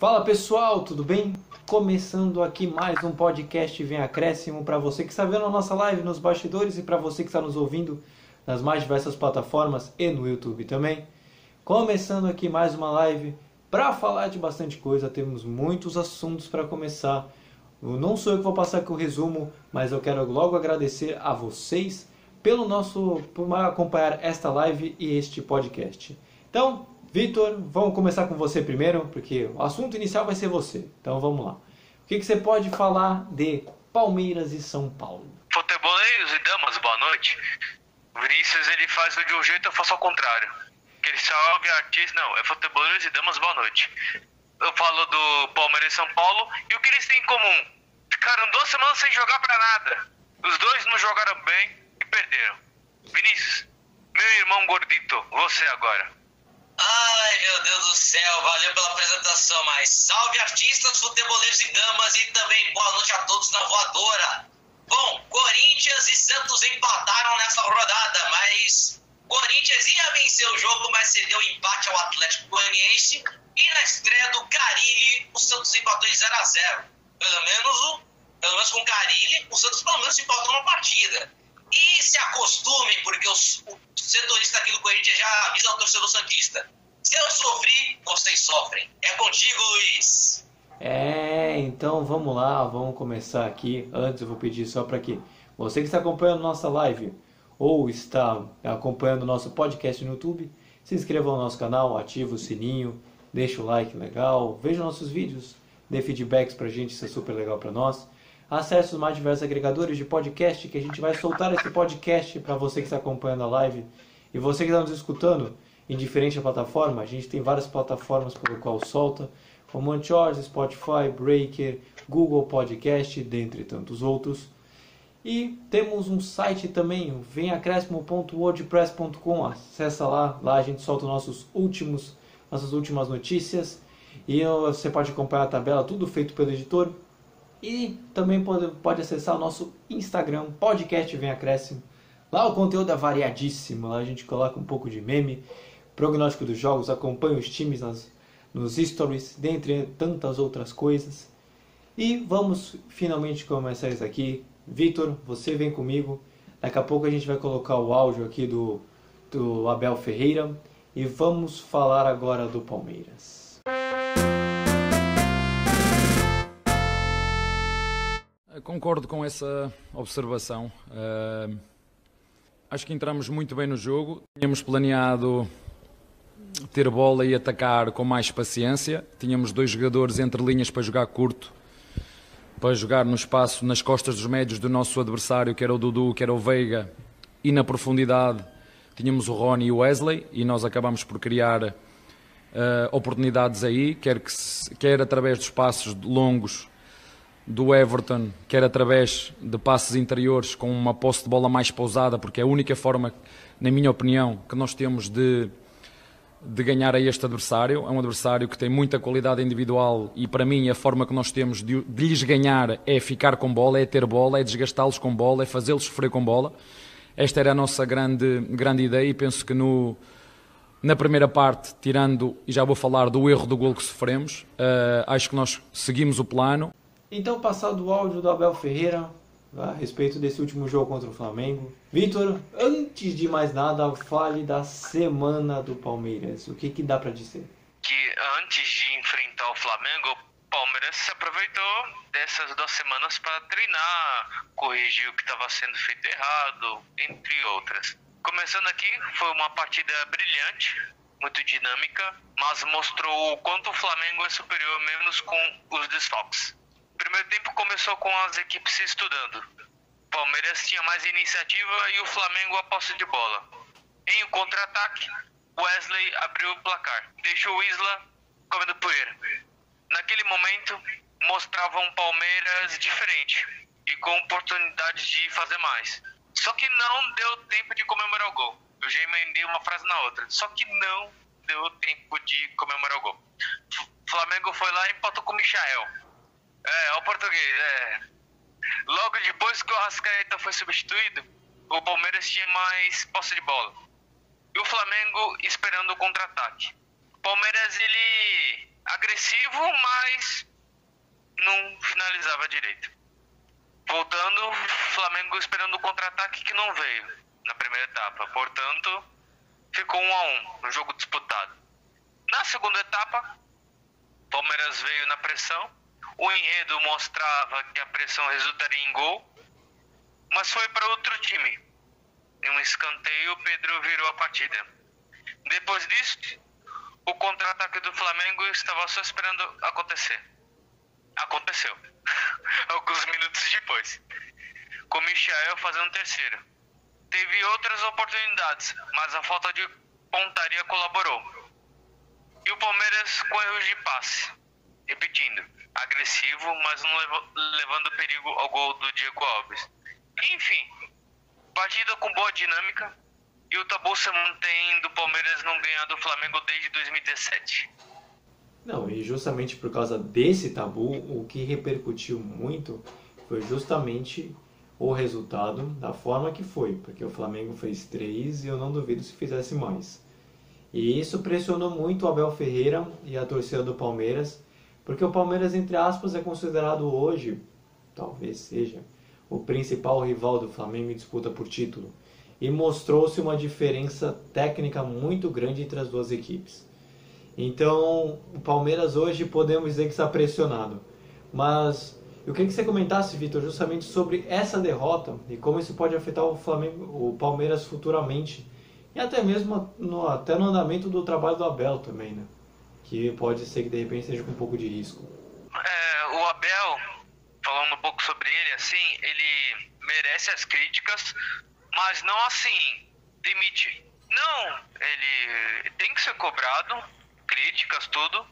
Fala pessoal, tudo bem? Começando aqui mais um podcast Vem Acréscimo para você que está vendo a nossa live nos bastidores e para você que está nos ouvindo nas mais diversas plataformas e no YouTube também. Começando aqui mais uma live para falar de bastante coisa, temos muitos assuntos para começar. Não sou eu que vou passar aqui o resumo, mas eu quero logo agradecer a vocês por acompanhar esta live e este podcast. Então, Vitor, vamos começar com você primeiro, porque o assunto inicial vai ser você. Então vamos lá. O que você pode falar de Palmeiras e São Paulo? Futeboleiros e damas, boa noite. O Vinícius ele faz de um jeito, eu faço ao contrário. Que ele salve artista, não, é futeboleiros e damas, boa noite. Eu falo do Palmeiras e São Paulo e o que eles têm em comum? Ficaram 2 semanas sem jogar pra nada. Os dois não jogaram bem e perderam. Vinícius, meu irmão gordito, você agora. Ai, meu Deus do céu, valeu pela apresentação, mas salve artistas, futeboleiros e damas e também boa noite a todos na voadora. Bom, Corinthians e Santos empataram nessa rodada, mas Corinthians ia vencer o jogo, mas cedeu empate ao Atlético Goianiense e na estreia do Carille, o Santos empatou em 0-0. Pelo menos com o Carille, o Santos pelo menos empatou numa partida. E se acostume, porque o setorista aqui do Corinthians já avisa ao torcedor santista. Se eu sofri, vocês sofrem. É contigo, Luiz. Então vamos lá, vamos começar aqui. Antes eu vou pedir só para que você que está acompanhando nossa live ou está acompanhando o nosso podcast no YouTube, se inscreva no nosso canal, ativa o sininho, deixa o like legal, veja nossos vídeos, dê feedbacks pra gente, isso é super legal para nós. Acesse os mais diversos agregadores de podcast, que a gente vai soltar esse podcast para você que está acompanhando a live. E você que está nos escutando em diferentes plataformas, a gente tem várias plataformas pelo qual solta, como Anchor, Spotify, Breaker, Google Podcast, dentre tantos outros. E temos um site também, o vemacrescimo.wordpress.com. Acessa lá a gente solta nossas últimas notícias. E você pode acompanhar a tabela, tudo feito pelo editor. E também pode acessar o nosso Instagram, podcast Vem Acréscimo. Lá o conteúdo é variadíssimo, lá a gente coloca um pouco de meme, prognóstico dos jogos, acompanha os times nos stories, dentre tantas outras coisas. E vamos finalmente começar isso aqui. Vitor, você vem comigo. Daqui a pouco a gente vai colocar o áudio aqui do Abel Ferreira. E vamos falar agora do Palmeiras. Concordo com essa observação. Acho que entramos muito bem no jogo. Tínhamos planeado ter bola e atacar com mais paciência. Tínhamos 2 jogadores entre linhas para jogar curto, para jogar no espaço, nas costas dos médios do nosso adversário, que era o Dudu, que era o Veiga, e na profundidade tínhamos o Rony e o Wesley, e nós acabamos por criar oportunidades aí, quer através dos passos longos do Everton, quer através de passes interiores com uma posse de bola mais pausada, porque é a única forma, na minha opinião, que nós temos de ganhar a este adversário. É um adversário que tem muita qualidade individual e para mim a forma que nós temos de lhes ganhar é ficar com bola, é ter bola, é desgastá-los com bola, é fazê-los sofrer com bola. Esta era a nossa grande ideia e penso que na primeira parte, tirando, e já vou falar do erro do golo que sofremos, acho que nós seguimos o plano. Então, passado o áudio do Abel Ferreira a respeito desse último jogo contra o Flamengo. Vitor, antes de mais nada, fale da semana do Palmeiras. O que dá para dizer? Que antes de enfrentar o Flamengo, o Palmeiras se aproveitou dessas 2 semanas para treinar, corrigir o que estava sendo feito errado, entre outras. Começando aqui, foi uma partida brilhante, muito dinâmica, mas mostrou o quanto o Flamengo é superior menos com os desfalques. O primeiro tempo começou com as equipes se estudando. O Palmeiras tinha mais iniciativa e o Flamengo a posse de bola. Em um contra-ataque, Wesley abriu o placar, deixou o Isla comendo poeira. Naquele momento, mostrava um Palmeiras diferente e com oportunidade de fazer mais. Só que não deu tempo de comemorar o gol. Eu já emendei uma frase na outra. Só que não deu tempo de comemorar o gol. O Flamengo foi lá e empatou com o Michael. O português, Logo depois que o Arrascaeta foi substituído, o Palmeiras tinha mais posse de bola. E o Flamengo esperando o contra-ataque. O Palmeiras, ele agressivo, mas não finalizava direito. Voltando, o Flamengo esperando o contra-ataque que não veio na primeira etapa. Portanto, ficou 1-1, um jogo disputado. Na segunda etapa, Palmeiras veio na pressão. O enredo mostrava que a pressão resultaria em gol, mas foi para outro time. Em um escanteio, o Pedro virou a partida. Depois disso, o contra-ataque do Flamengo estava só esperando acontecer. Aconteceu. Alguns minutos depois. Com o Michael fazendo terceiro. Teve outras oportunidades, mas a falta de pontaria colaborou. E o Palmeiras com erros de passe. Repetindo, agressivo, mas não levando perigo ao gol do Diego Alves. Enfim, partida com boa dinâmica. E o tabu se mantém do Palmeiras não ganhar do Flamengo desde 2017. Não, e justamente por causa desse tabu, o que repercutiu muito foi justamente o resultado da forma que foi, porque o Flamengo fez 3 e eu não duvido se fizesse mais. E isso pressionou muito o Abel Ferreira e a torcida do Palmeiras, porque o Palmeiras, entre aspas, é considerado hoje, talvez seja, o principal rival do Flamengo em disputa por título. E mostrou-se uma diferença técnica muito grande entre as duas equipes. Então, o Palmeiras hoje podemos dizer que está pressionado. Mas eu queria que você comentasse, Vitor, justamente sobre essa derrota e como isso pode afetar o Flamengo, o Palmeiras futuramente. E até mesmo até no andamento do trabalho do Abel também, né? Que pode ser que de repente seja com um pouco de risco. O Abel, falando um pouco sobre ele, assim, ele merece as críticas, mas não assim, demite. Não, ele tem que ser cobrado, críticas, tudo,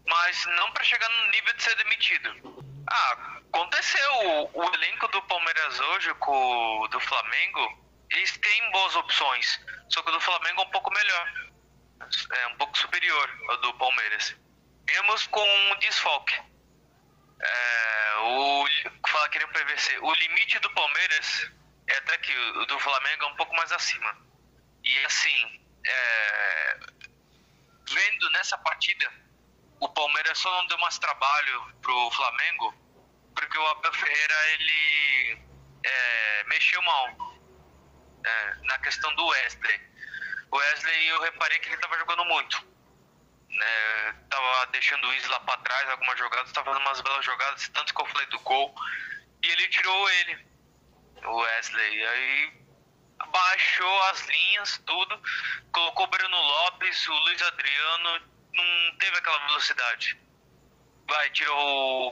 mas não para chegar no nível de ser demitido. Aconteceu. O elenco do Palmeiras hoje com o do Flamengo, eles têm boas opções, só que o do Flamengo é um pouco melhor, é um pouco superior ao do Palmeiras, mesmo com um desfalque. Fala que nem o PVC, o limite do Palmeiras é até que o do Flamengo é um pouco mais acima. E assim, vendo nessa partida, o Palmeiras só não deu mais trabalho pro Flamengo porque o Abel Ferreira ele mexeu mal na questão do Wesley. O Wesley, eu reparei que ele estava jogando muito, tava deixando o Isla para trás algumas jogadas, estava fazendo umas belas jogadas, tanto que eu falei do gol, e ele tirou ele, o Wesley, aí baixou as linhas, tudo, colocou o Breno Lopes, o Luiz Adriano, não teve aquela velocidade.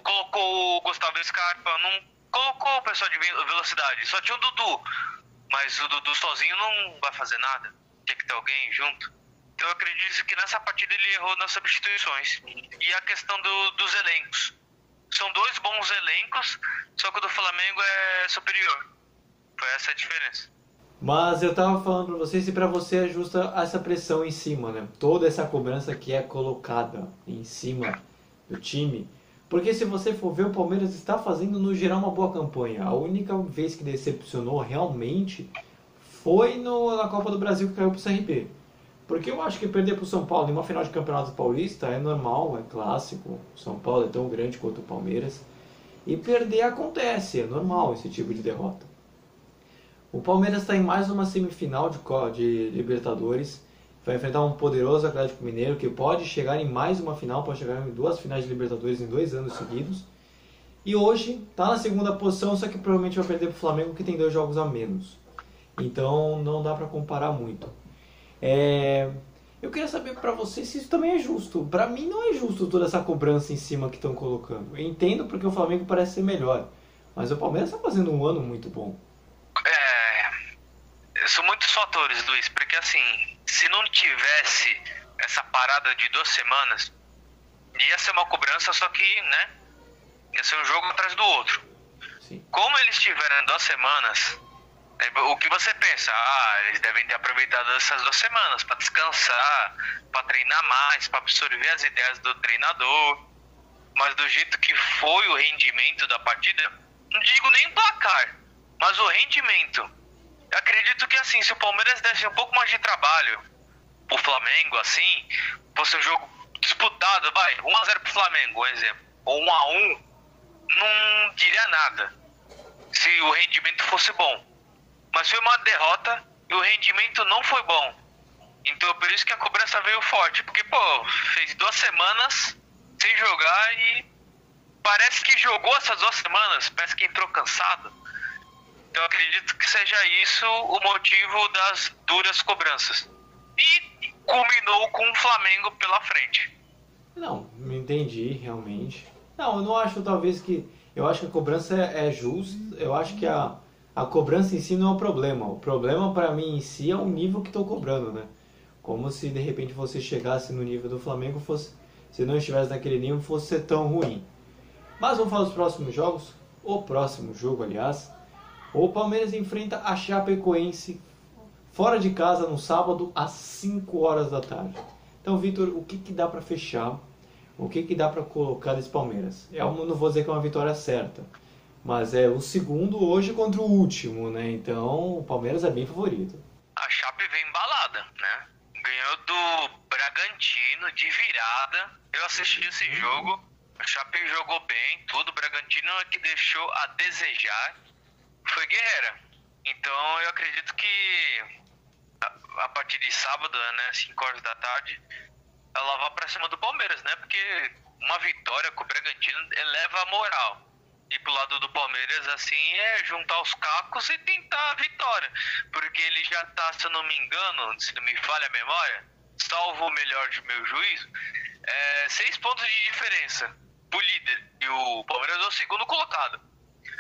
Colocou o Gustavo Scarpa, não colocou o pessoal de velocidade, só tinha o Dudu, mas o Dudu sozinho não vai fazer nada, tem que ter alguém junto. Então eu acredito que nessa partida ele errou nas substituições. E a questão dos elencos. São dois bons elencos, só que o do Flamengo é superior. Foi essa a diferença. Mas eu tava falando pra vocês, e pra você é justa essa pressão em cima, né? Toda essa cobrança que é colocada em cima do time. Porque se você for ver, o Palmeiras está fazendo no geral uma boa campanha. A única vez que decepcionou realmente foi na Copa do Brasil, que caiu pro CRB. Porque eu acho que perder pro São Paulo em uma final de Campeonato Paulista é normal, é clássico. O São Paulo é tão grande quanto o Palmeiras. E perder acontece, é normal esse tipo de derrota. O Palmeiras está em mais uma semifinal de Libertadores. Vai enfrentar um poderoso Atlético Mineiro que pode chegar em mais uma final, pode chegar em 2 finais de Libertadores em 2 anos seguidos. E hoje está na segunda posição, só que provavelmente vai perder para o Flamengo, que tem 2 jogos a menos. Então não dá para comparar muito. Eu queria saber para vocês se isso também é justo. Para mim não é justo toda essa cobrança em cima que estão colocando. Eu entendo porque o Flamengo parece ser melhor, mas o Palmeiras está fazendo um ano muito bom. São muitos fatores, Luiz, porque assim, se não tivesse essa parada de 2 semanas, ia ser uma cobrança, só que, ia ser um jogo atrás do outro. Sim. Como eles tiveram 2 semanas, o que você pensa? Eles devem ter aproveitado essas 2 semanas para descansar, para treinar mais, para absorver as ideias do treinador. Mas do jeito que foi o rendimento da partida, não digo nem o placar, mas o rendimento. Eu acredito que assim, se o Palmeiras desse um pouco mais de trabalho pro Flamengo, assim, fosse um jogo disputado, vai, 1-0 pro Flamengo, um exemplo, ou 1-1, não diria nada se o rendimento fosse bom. Mas foi uma derrota e o rendimento não foi bom. Então por isso que a cobrança veio forte. Porque, pô, fez 2 semanas sem jogar e parece que jogou essas 2 semanas, parece que entrou cansado. Então eu acredito que seja isso o motivo das duras cobranças. E culminou com o Flamengo pela frente. Não, me entendi, realmente. Não, eu não acho, talvez, que... Eu acho que a cobrança é justa. Eu acho que a cobrança em si não é o problema. O problema, para mim, em si, é o nível que estou cobrando, né? Como se, de repente, você chegasse no nível do Flamengo, fosse, se não estivesse naquele nível, fosse ser tão ruim. Mas vamos falar dos próximos jogos. O próximo jogo, aliás, o Palmeiras enfrenta a Chapecoense fora de casa no sábado às 5 horas da tarde. Então, Vitor, o que dá para fechar? O que dá para colocar nesse Palmeiras? Eu não vou dizer que é uma vitória certa, mas é o segundo hoje contra o último, né? Então, o Palmeiras é bem favorito. A Chape vem embalada, né? Ganhou do Bragantino de virada. Eu assisti esse jogo. A Chape jogou bem, tudo. O Bragantino é que deixou a desejar. Foi guerreira. Então eu acredito que a partir de sábado, né, 5 horas da tarde, ela vai pra cima do Palmeiras, né? Porque uma vitória com o Bragantino eleva a moral. E pro lado do Palmeiras, assim, é juntar os cacos e tentar a vitória. Porque ele já tá, se eu não me engano, se não me falha a memória, salvo o melhor de meu juízo, 6 pontos de diferença pro líder. E o Palmeiras é o segundo colocado.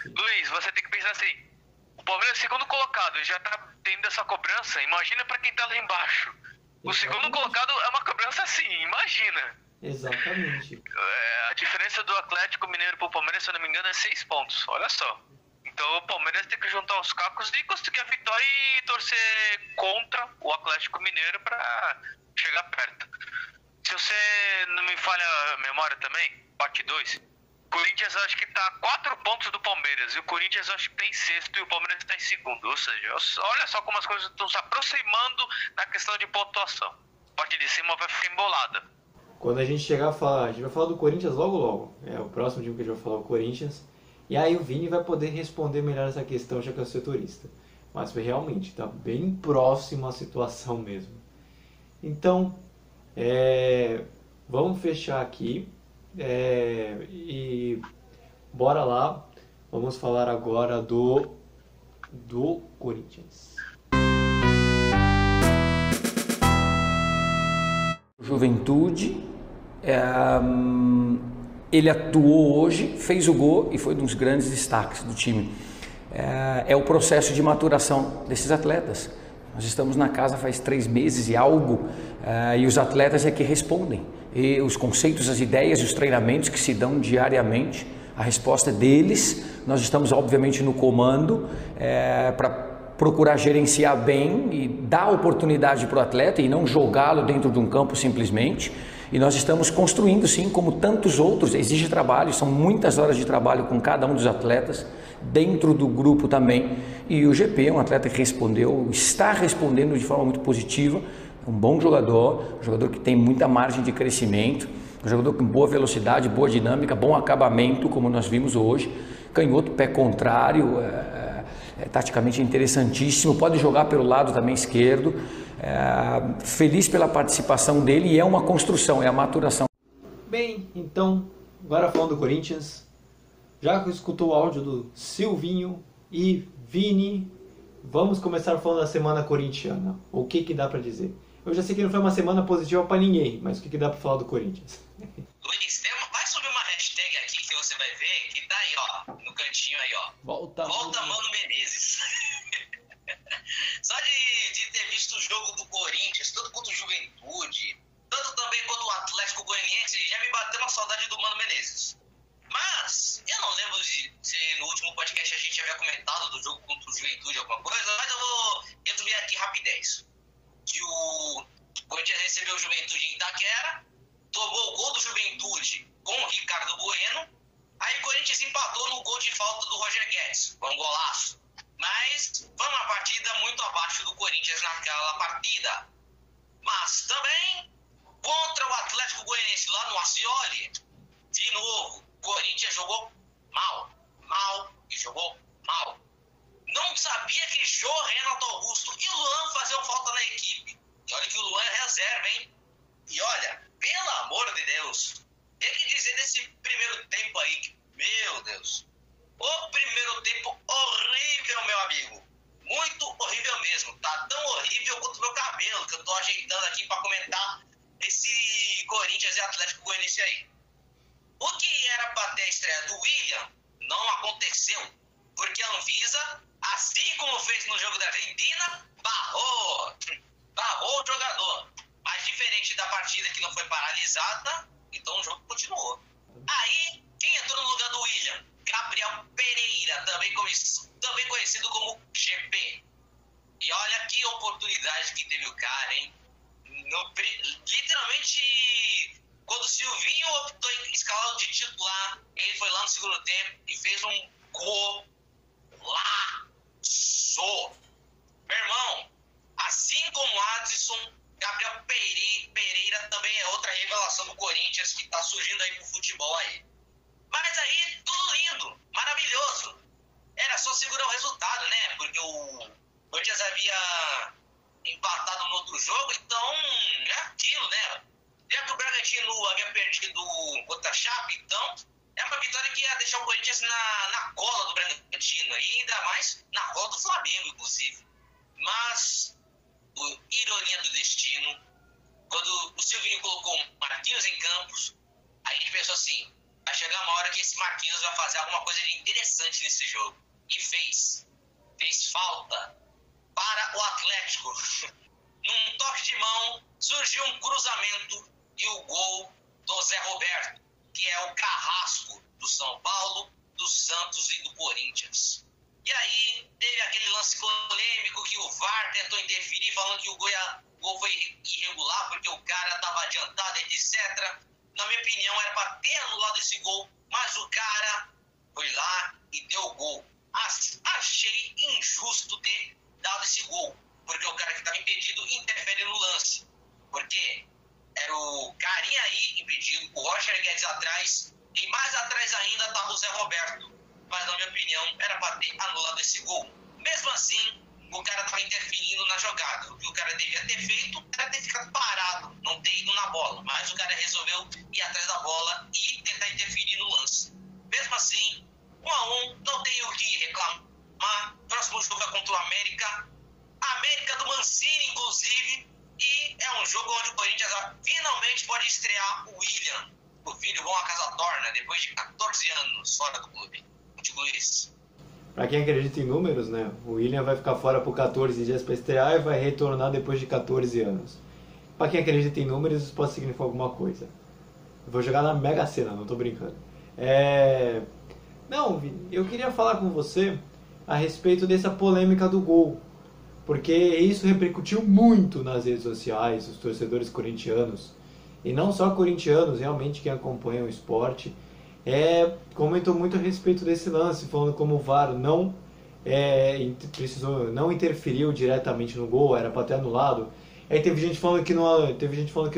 Luiz, você tem que pensar assim, o Palmeiras é o segundo colocado e já tá tendo essa cobrança, imagina pra quem tá lá embaixo. O segundo colocado é uma cobrança assim, imagina. Exatamente. A diferença do Atlético Mineiro pro Palmeiras, se eu não me engano, é 6 pontos, olha só. Então o Palmeiras tem que juntar os cacos e conseguir a vitória e torcer contra o Atlético Mineiro pra chegar perto. Se você não me falha a memória também, parte 2, Corinthians acho que tá a 4 pontos do Palmeiras, e o Corinthians acho que tá em 6º e o Palmeiras tá em 2º, ou seja, olha só como as coisas estão se aproximando na questão de pontuação. A parte de cima vai ficar embolada. Quando a gente chegar a falar, a gente vai falar do Corinthians logo. É o próximo dia que a gente vai falar o Corinthians. E aí o Vini vai poder responder melhor essa questão, já que é o setorista. Mas realmente, está bem próximo a situação mesmo. Então, vamos fechar aqui. E bora lá. Vamos falar agora do Corinthians. Juventude, ele atuou hoje, fez o gol e foi um dos grandes destaques do time. É o processo de maturação desses atletas. Nós estamos na casa faz 3 meses e algo, e os atletas é que respondem. E os conceitos, as ideias e os treinamentos que se dão diariamente, a resposta é deles. Nós estamos obviamente no comando para procurar gerenciar bem e dar oportunidade para o atleta e não jogá-lo dentro de um campo simplesmente. E nós estamos construindo, sim, como tantos outros, exige trabalho, são muitas horas de trabalho com cada um dos atletas, dentro do grupo também. E o GP é um atleta que respondeu, está respondendo de forma muito positiva, um bom jogador, um jogador que tem muita margem de crescimento, um jogador com boa velocidade, boa dinâmica, bom acabamento, como nós vimos hoje, canhoto, pé contrário, taticamente interessantíssimo, pode jogar pelo lado também esquerdo, feliz pela participação dele e é uma construção, é a maturação. Bem, então, agora falando do Corinthians, já que escutou o áudio do Silvinho e Vini, vamos começar falando da semana corintiana. O que dá pra dizer? Eu já sei que não foi uma semana positiva pra ninguém, mas o que dá pra falar do Corinthians? Luiz, vai subir uma hashtag aqui que você vai ver, que tá aí, ó, no cantinho aí, ó. Volta Mano Menezes. Só de ter visto o jogo do Corinthians, tanto quanto o Juventude, tanto também quanto o Atlético Goianiense, já me bateu uma saudade do Mano Menezes. Mas, eu não lembro se no último podcast a gente havia comentado do jogo contra o Juventude, alguma coisa, mas eu vou resumir aqui rapidez. Que o Corinthians recebeu o Juventude em Itaquera, tomou o gol do Juventude com o Ricardo Bueno, aí o Corinthians empatou no gol de falta do Roger Guedes, com um golaço. Mas foi uma partida muito abaixo do Corinthians naquela partida. Mas também Contra o Atlético Goianiense lá no Ascioli, de novo, o Corinthians jogou mal e jogou mal. Não sabia que Jô, Renato Augusto e Luan faziam falta na equipe. E olha que o Luan é reserva, hein? E olha, pelo amor de Deus, tem que dizer desse primeiro tempo aí, meu Deus. O primeiro tempo horrível, meu amigo. Muito horrível mesmo. Tá tão horrível quanto o meu cabelo, que eu tô ajeitando aqui pra comentar esse Corinthians e Atlético Goianiense aí. O que era pra ter a estreia do William não aconteceu. Porque a Anvisa, assim como fez no jogo da Argentina, barrou o jogador. Mas diferente da partida que não foi paralisada, então o jogo continuou. Aí, quem entrou no lugar do William? Gabriel Pereira, também conhecido como GP. E olha que oportunidade que teve o cara, hein? Literalmente, quando o Silvinho optou em escalar de titular, ele foi lá no segundo tempo e fez um golaço. Meu irmão, assim como Adson, Gabriel Pereira também é outra revelação do Corinthians que tá surgindo aí pro futebol aí. Mas aí, tudo lindo, maravilhoso. Era só segurar o resultado, né? Porque o Corinthians havia empatado no outro jogo, então é aquilo, né? Já que o Bragantino havia perdido contra a Chape, então é uma vitória que ia deixar o Corinthians na cola do Bragantino, e ainda mais na cola do Flamengo, inclusive. Mas, ironia do destino, quando o Silvinho colocou o Marquinhos em campos, a gente pensou assim, vai chegar uma hora que esse Marquinhos vai fazer alguma coisa de interessante nesse jogo. E fez falta para o Atlético. Num toque de mão, surgiu um cruzamento e o gol do Zé Roberto, que é o carrasco do São Paulo, do Santos e do Corinthians. E aí, teve aquele lance polêmico que o VAR tentou interferir, falando que o gol foi irregular, porque o cara estava adiantado, etc. Na minha opinião, era para ter anulado esse gol, mas o cara foi lá e deu o gol. Achei injusto ter dado esse gol, porque o cara que estava impedido interfere no lance. Porque era o carinha aí impedido, o Roger Guedes atrás, e mais atrás ainda estava o Zé Roberto. Mas, na minha opinião, era para ter anulado esse gol. Mesmo assim, o cara estava interferindo na jogada. O que o cara devia ter feito era ter ficado parado, não ter ido na bola. Mas o cara resolveu ir atrás da bola e tentar interferir no lance. Mesmo assim, 1-1, não tenho o que reclamar. Próximo jogo é contra o América. América do Mancini, inclusive. E é um jogo onde o Corinthians finalmente pode estrear o William, o filho bom a casa torna, depois de 14 anos fora do clube. Contigo, Luiz. Para quem acredita em números, né? O William vai ficar fora por 14 dias para estrear e vai retornar depois de 14 anos. Para quem acredita em números, isso pode significar alguma coisa. Eu vou jogar na Mega Sena, não tô brincando. Não, Vini, eu queria falar com você a respeito dessa polêmica do gol. Porque isso repercutiu muito nas redes sociais, os torcedores corintianos. E não só corintianos, realmente quem acompanha o esporte, comentou muito a respeito desse lance, falando como o VAR não interferiu diretamente no gol, era para ter anulado. Aí teve gente falando que não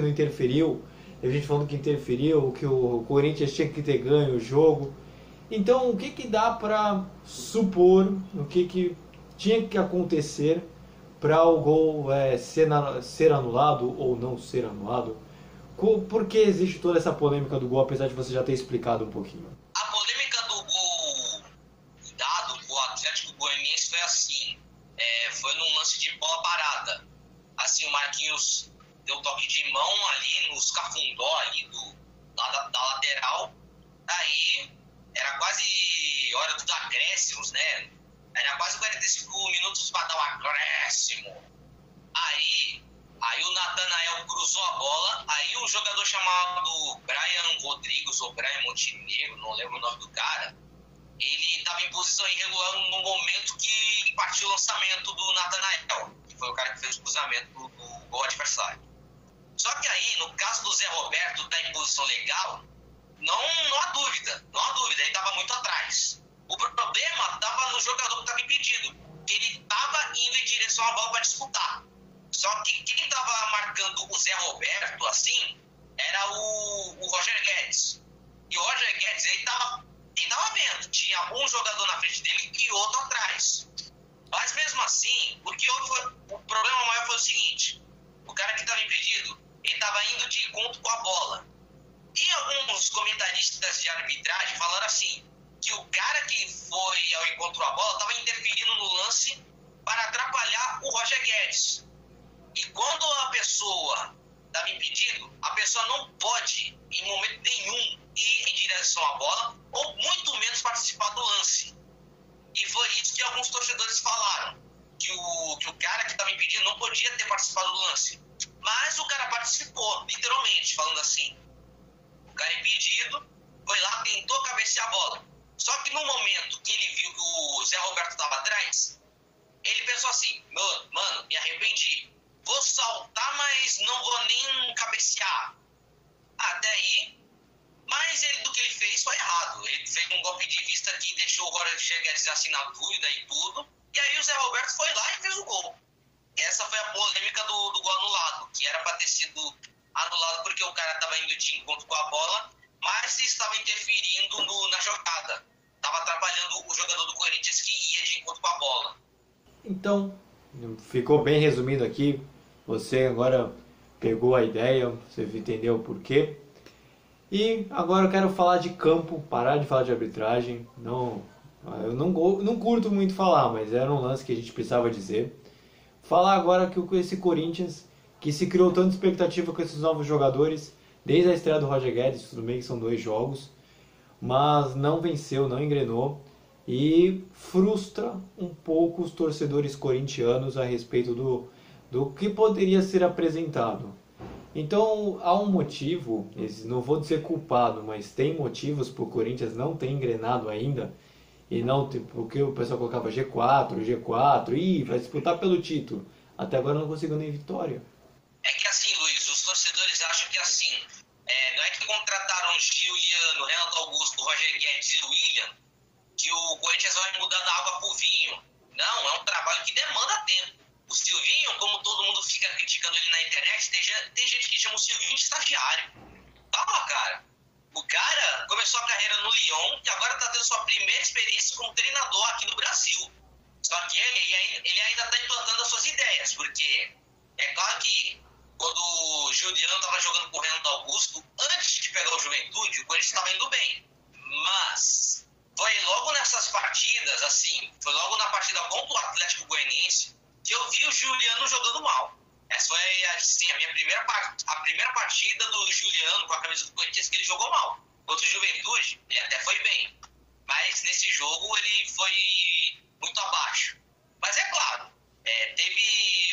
interferiu, teve gente falando que interferiu, que o Corinthians tinha que ter ganho o jogo. Então, o que dá para supor, o que tinha que acontecer para o gol ser anulado ou não ser anulado? Por que existe toda essa polêmica do gol, apesar de você já ter explicado um pouquinho? A polêmica do gol dado pro Atlético Goianiense foi assim, foi num lance de bola parada. Assim, o Marquinhos deu toque de mão ali nos cafundó ali da lateral. Aí era quase hora dos acréscimos, né? Era quase 45 minutos para dar um acréscimo. Aí o Natanael cruzou a bola, aí um jogador chamado Brian Rodrigues ou Brian Montenegro, não lembro o nome do cara, ele estava em posição irregular no momento que partiu o lançamento do Natanael, que foi o cara que fez o cruzamento do gol adversário. Só que aí, no caso do Zé Roberto estar em posição legal, não há dúvida, ele estava muito atrás. O problema estava no jogador que estava impedido, ele estava indo em direção à bola para disputar. Só que quem tava marcando o Zé Roberto, assim, era o Roger Guedes. E o Roger Guedes, ele tava vendo, tinha um jogador na frente dele e outro atrás. Mas mesmo assim, o problema maior foi o seguinte: o cara que estava impedido, ele estava indo de encontro com a bola. E alguns comentaristas de arbitragem falaram assim, que o cara que foi ao encontro com a bola estava interferindo no lance para atrapalhar o Roger Guedes. E quando a pessoa estava impedido, a pessoa não pode, em momento nenhum, ir em direção à bola, ou muito menos participar do lance. E foi isso que alguns torcedores falaram, que o cara que estava impedido não podia ter participado do lance. Mas o cara participou, literalmente, falando assim. O cara impedido foi lá, tentou cabecear a bola. Só que no momento que ele viu que o Zé Roberto estava atrás, ele pensou assim, mano, me arrependi. Vou saltar, mas não vou nem cabecear. Até aí, mas do que ele fez foi errado. Ele fez um golpe de vista que deixou o Roger Guedes assinar dúvida e tudo. E aí o Zé Roberto foi lá e fez o gol. Essa foi a polêmica do gol anulado, que era para ter sido anulado porque o cara estava indo de encontro com a bola, mas estava interferindo na jogada. Estava atrapalhando o jogador do Corinthians que ia de encontro com a bola. Então, ficou bem resumido aqui. Você agora pegou a ideia, você entendeu o porquê. E agora eu quero falar de campo, parar de falar de arbitragem. Eu não curto muito falar, mas era um lance que a gente precisava dizer. Falar agora que esse Corinthians, que se criou tanta expectativa com esses novos jogadores, desde a estreia do Roger Guedes, tudo bem que são 2 jogos, mas não venceu, não engrenou, e frustra um pouco os torcedores corintianos a respeito do que poderia ser apresentado. Então há um motivo, não vou dizer culpado, mas tem motivos para o Corinthians não ter engrenado ainda, e não porque o pessoal colocava G4, e vai disputar pelo título. Até agora não conseguiu nem vitória. É que assim, Luiz, os torcedores acham que assim, não é que contrataram Giuliano, Renato Augusto, Roger Guedes e o William, que o Corinthians vai mudar da água pro vinho. Não, é um trabalho que demanda tempo. O Silvinho, como todo mundo fica criticando ele na internet, tem gente que chama o Silvinho de estagiário. Calma, cara. O cara começou a carreira no Lyon e agora está tendo sua primeira experiência como treinador aqui no Brasil. Só que ele ainda está implantando as suas ideias, porque é claro que quando o Juliano estava jogando com o Renato Augusto, antes de pegar o Juventude, o Corinthians estava indo bem. Mas foi logo nessas partidas, assim, foi logo na partida contra o Atlético Goianiense, que eu vi o Juliano jogando mal. Essa foi assim, a primeira partida do Juliano com a camisa do Corinthians que ele jogou mal. Contra o Juventude, ele até foi bem. Mas nesse jogo ele foi muito abaixo. Mas é claro,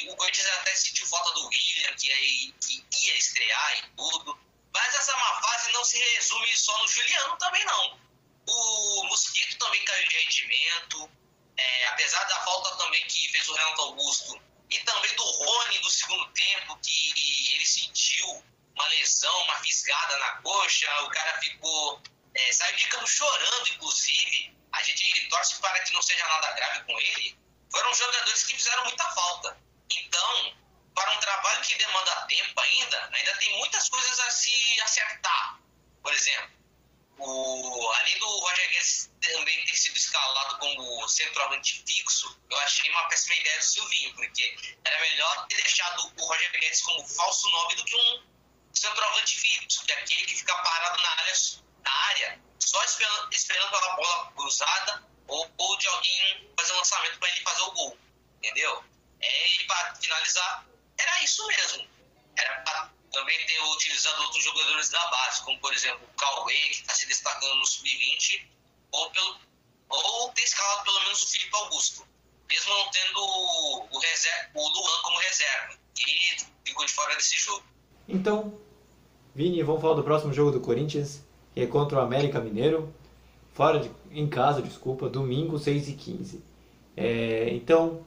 o Corinthians até sentiu falta do William, que ia estrear e tudo. Mas essa má fase não se resume só no Juliano também não. O Mosquito também caiu de rendimento. Apesar da falta também que fez o Renato Augusto, e também do Rony do segundo tempo, que ele sentiu uma lesão, uma fisgada na coxa, o cara ficou, saiu de campo chorando, inclusive. A gente torce para que não seja nada grave com ele. Foram jogadores que fizeram muita falta. Então, para um trabalho que demanda tempo ainda tem muitas coisas a se acertar. Por exemplo, além do Roger Guedes também ter sido escalado como centroavante fixo, eu achei uma péssima ideia do Silvinho, porque era melhor ter deixado o Roger Guedes como falso 9 do que um centroavante fixo, que é aquele que fica parado na área só esperando pela bola cruzada ou de alguém fazer um lançamento para ele fazer o gol, entendeu? E para finalizar, era isso mesmo. Era para também ter utilizado outros jogadores da base, como por exemplo o Cauê, que está se destacando no Sub-20, ou ter escalado pelo menos o Felipe Augusto, mesmo não tendo o Luan como reserva, que ficou de fora desse jogo. Então, Vini, vamos falar do próximo jogo do Corinthians, que é contra o América Mineiro, em casa, domingo, 6h15. Então,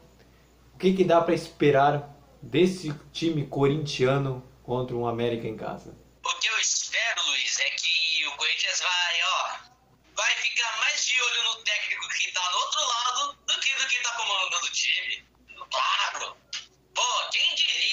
o que dá para esperar desse time corintiano contra um América em casa? O que eu espero, Luiz, é que o Corinthians vai ficar mais de olho no técnico que está no outro lado do que está comandando o time. Claro! Pô, quem diria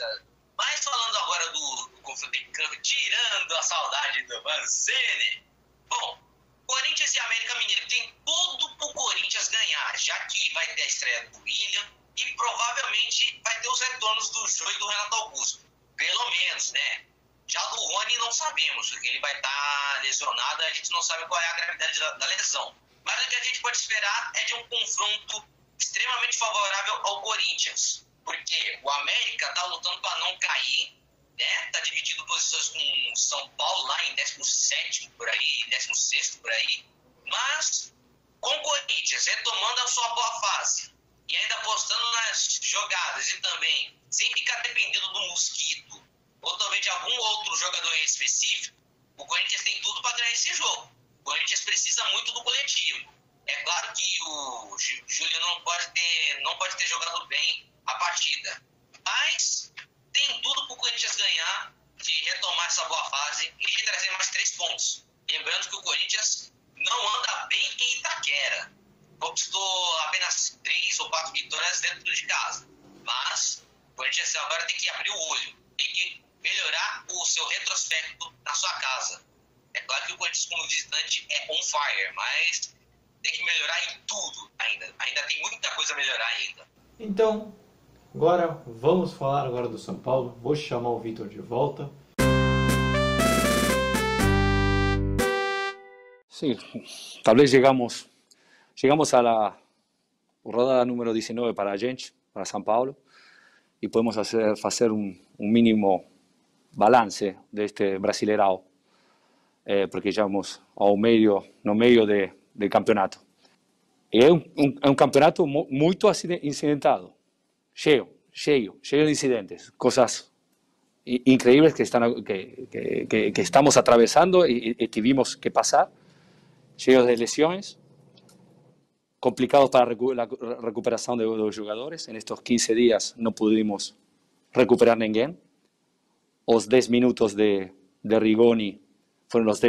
certeza. Mas falando agora do confronto em campo, tirando a saudade do Mancini. Bom, Corinthians e América Mineiro tem tudo pro Corinthians ganhar, já que vai ter a estreia do William e provavelmente vai ter os retornos do Jô e do Renato Augusto. Pelo menos, né? Já do Rony não sabemos, porque ele vai estar lesionado, a gente não sabe qual é a gravidade da lesão. Mas o que a gente pode esperar é de um confronto extremamente favorável ao Corinthians. Porque o América está lutando para não cair, né? Está dividindo posições com o São Paulo lá em 17º por aí, 16º por aí. Mas com o Corinthians retomando a sua boa fase e ainda apostando nas jogadas e também sem ficar dependendo do Mosquito ou talvez de algum outro jogador em específico, o Corinthians tem tudo para ganhar esse jogo. O Corinthians precisa muito do coletivo. É claro que o Júlio não pode ter jogado bem a partida, mas tem tudo para o Corinthians ganhar, de retomar essa boa fase e de trazer mais 3 pontos. Lembrando que o Corinthians não anda bem em Itaquera. Conquistou apenas 3 ou 4 vitórias dentro de casa. Mas o Corinthians agora tem que abrir o olho, tem que melhorar o seu retrospecto na sua casa. É claro que o Corinthians como visitante é on fire, mas tem que melhorar em tudo ainda. Ainda tem muita coisa a melhorar ainda. Então, agora vamos falar agora do São Paulo. Vou chamar o Vitor de volta. Sí, tal vez llegamos a la rodada número 19 para a gente, para São Paulo, e podemos fazer um mínimo balance deste Brasileirão, porque já vamos no meio do campeonato. É um campeonato muito incidentado, cheio de incidentes, coisas increíbles que estamos atravessando e tivemos que passar, cheios de lesões, complicados para a recuperação dos jogadores. En estos 15 dias não pudimos recuperar ninguém. Os 10 minutos de Rigoni foram os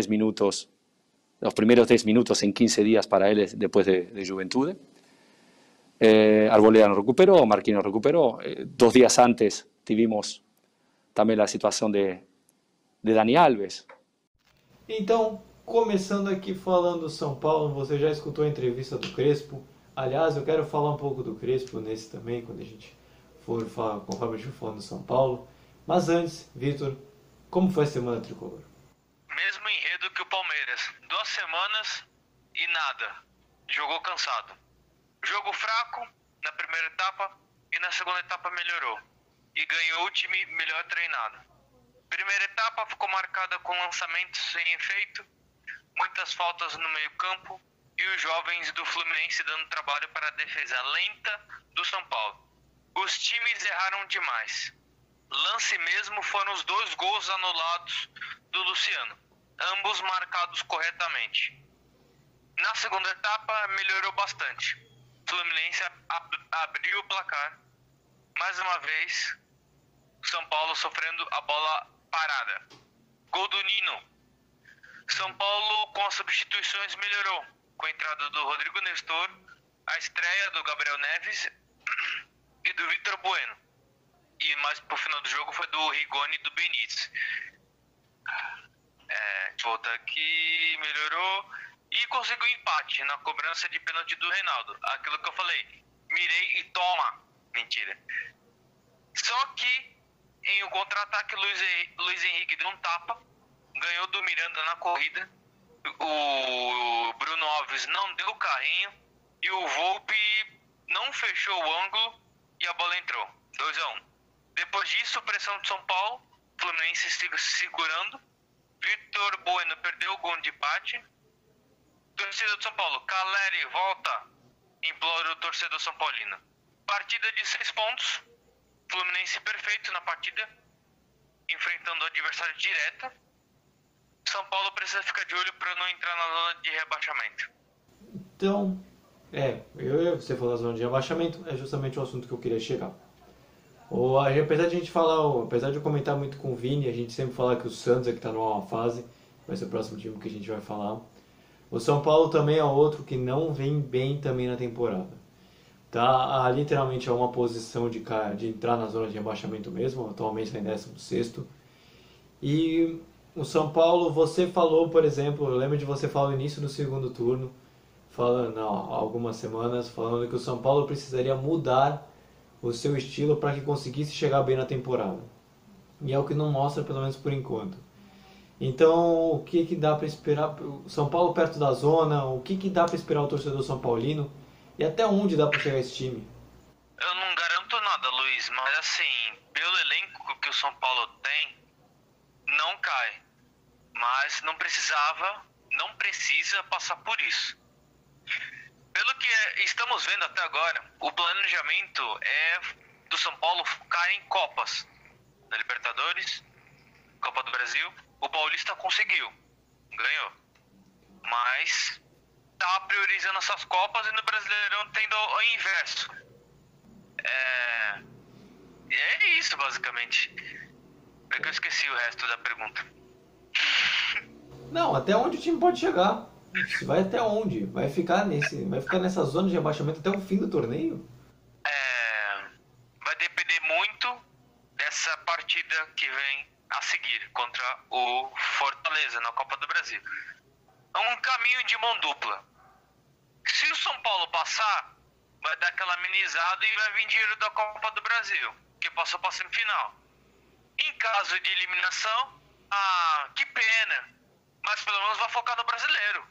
primeiros 10 minutos em 15 dias para eles depois de Juventude. Arboleda não recuperou, Marquinhos recuperou. 2 dias antes tivemos também a situação de Dani Alves. Então, começando aqui falando do São Paulo, você já escutou a entrevista do Crespo. Aliás, eu quero falar um pouco do Crespo nesse também, quando a gente for falar, conforme a gente for falando do São Paulo. Mas antes, Vitor, como foi a semana tricolor? Mesmo enredo que o Palmeiras. 2 semanas e nada. Jogou cansado. Jogo fraco na primeira etapa e na segunda etapa melhorou. E ganhou o time melhor treinado. Primeira etapa ficou marcada com lançamentos sem efeito, muitas faltas no meio-campo e os jovens do Fluminense dando trabalho para a defesa lenta do São Paulo. Os times erraram demais. Lance mesmo foram os 2 gols anulados do Luciano, ambos marcados corretamente. Na segunda etapa melhorou bastante. O Fluminense abriu o placar. Mais uma vez, São Paulo sofrendo a bola parada. Gol do Nino. São Paulo com as substituições melhorou. Com a entrada do Rodrigo Nestor, a estreia do Gabriel Neves e do Vitor Bueno. E mais pro final do jogo foi do Rigoni e do Benítez. Volta aqui, melhorou. E conseguiu empate na cobrança de pênalti do Reinaldo. Aquilo que eu falei. Mirei e toma. Mentira. Só que em um contra-ataque, Luiz Henrique deu um tapa. Ganhou do Miranda na corrida. O Bruno Alves não deu o carrinho. E o Volpi não fechou o ângulo. E a bola entrou. 2-1. Depois disso, pressão de São Paulo. Fluminense segurando. Vitor Bueno perdeu o gol de empate. Torcida do São Paulo, Caleri, volta. Implora o torcedor São Paulino. Partida de 6 pontos. Fluminense perfeito na partida. Enfrentando o adversário direto. São Paulo precisa ficar de olho para não entrar na zona de rebaixamento. Então, você falou da zona de rebaixamento, é justamente o assunto que eu queria chegar. Apesar de a gente falar, apesar de eu comentar muito com o Vini, a gente sempre fala que o Santos é que está numa fase, vai ser o próximo time que a gente vai falar. O São Paulo também é outro que não vem bem também na temporada. Tá literalmente a uma posição de entrar na zona de rebaixamento mesmo, atualmente está em 16º. E o São Paulo, você falou, por exemplo, eu lembro de você falar no início do segundo turno, falando, há algumas semanas, falando que o São Paulo precisaria mudar o seu estilo para que conseguisse chegar bem na temporada. E é o que não mostra, pelo menos por enquanto. Então, o que dá para esperar? O São Paulo perto da zona, o que dá para esperar o torcedor são paulino? E até onde dá para chegar esse time? Eu não garanto nada, Luiz, mas assim, pelo elenco que o São Paulo tem, não cai. Mas não precisa passar por isso. Pelo que estamos vendo até agora, o planejamento é do São Paulo focar em Copas. Da Libertadores, Copa do Brasil, o Paulista conseguiu, ganhou. Mas tá priorizando essas Copas e no Brasileirão tendo o inverso. É isso, basicamente. É que eu esqueci o resto da pergunta. Não, até onde o time pode chegar? Vai até onde? Vai ficar nessa zona de rebaixamento até o fim do torneio? Vai depender muito dessa partida que vem a seguir contra o Fortaleza na Copa do Brasil. É um caminho de mão dupla. Se o São Paulo passar, vai dar aquela amenizada e vai vir dinheiro da Copa do Brasil, que passou para a semifinal. Em caso de eliminação, que pena, mas pelo menos vai focar no brasileiro.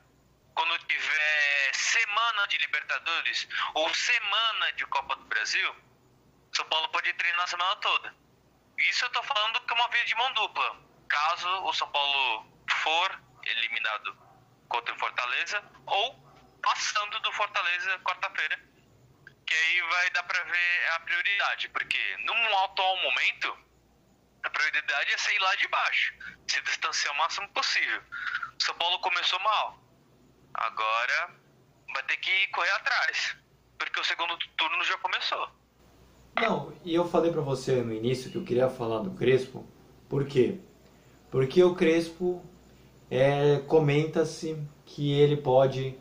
Quando tiver semana de Libertadores ou semana de Copa do Brasil, São Paulo pode treinar a semana toda. Isso eu tô falando que é uma via de mão dupla. Caso o São Paulo for eliminado contra o Fortaleza ou passando do Fortaleza quarta-feira, que aí vai dar pra ver a prioridade, porque no atual momento a prioridade é sair lá de baixo, se distanciar o máximo possível. O São Paulo começou mal, agora vai ter que correr atrás, porque o segundo turno já começou. Não, e eu falei pra você no início que eu queria falar do Crespo. Por quê? Porque o Crespo comenta-se que ele pode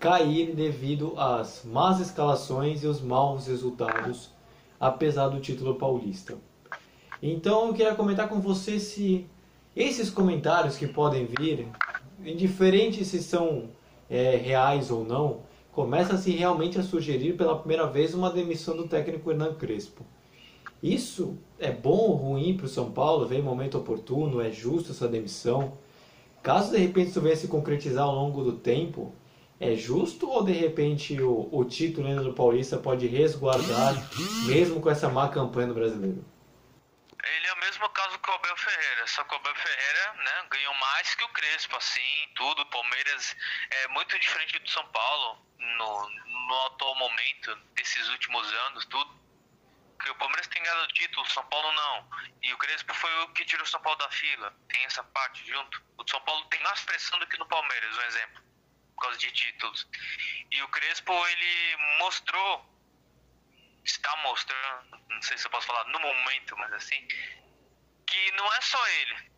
cair devido às más escalações e os maus resultados, apesar do título paulista. Então eu queria comentar com você se esses comentários que podem vir, indiferente se são reais ou não, começa-se realmente a sugerir pela primeira vez uma demissão do técnico Hernan Crespo. Isso é bom ou ruim para o São Paulo? Vem em momento oportuno? É justo essa demissão? Caso de repente isso venha se concretizar ao longo do tempo, é justo ou de repente o título ainda do Paulista pode resguardar mesmo com essa má campanha no Brasileiro? Ele é o mesmo caso que o Abel Ferreira, só que o Abel Ferreira, né, ganhou mais que o Crespo, assim, tudo. O Palmeiras é muito diferente do São Paulo no atual momento, desses últimos anos, tudo. Porque o Palmeiras tem ganhado o título, o São Paulo não. E o Crespo foi o que tirou o São Paulo da fila, tem essa parte junto. O São Paulo tem mais pressão do que no Palmeiras, um exemplo, por causa de títulos. E o Crespo, ele está mostrando, não sei se eu posso falar no momento, mas assim, que não é só ele.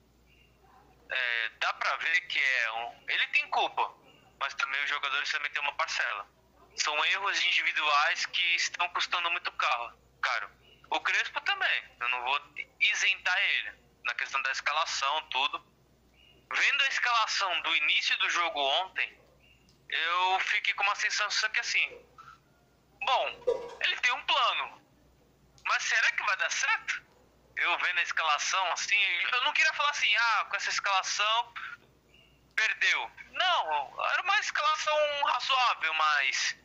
Dá pra ver que ele tem culpa, mas também os jogadores também têm uma parcela. São erros individuais que estão custando muito caro. O Crespo também, eu não vou isentar ele na questão da escalação, tudo. Vendo a escalação do início do jogo ontem, eu fiquei com uma sensação que assim, bom, ele tem um plano, mas será que vai dar certo? Eu vendo a escalação assim, eu não queria falar assim, com essa escalação perdeu. Não, era uma escalação razoável, mas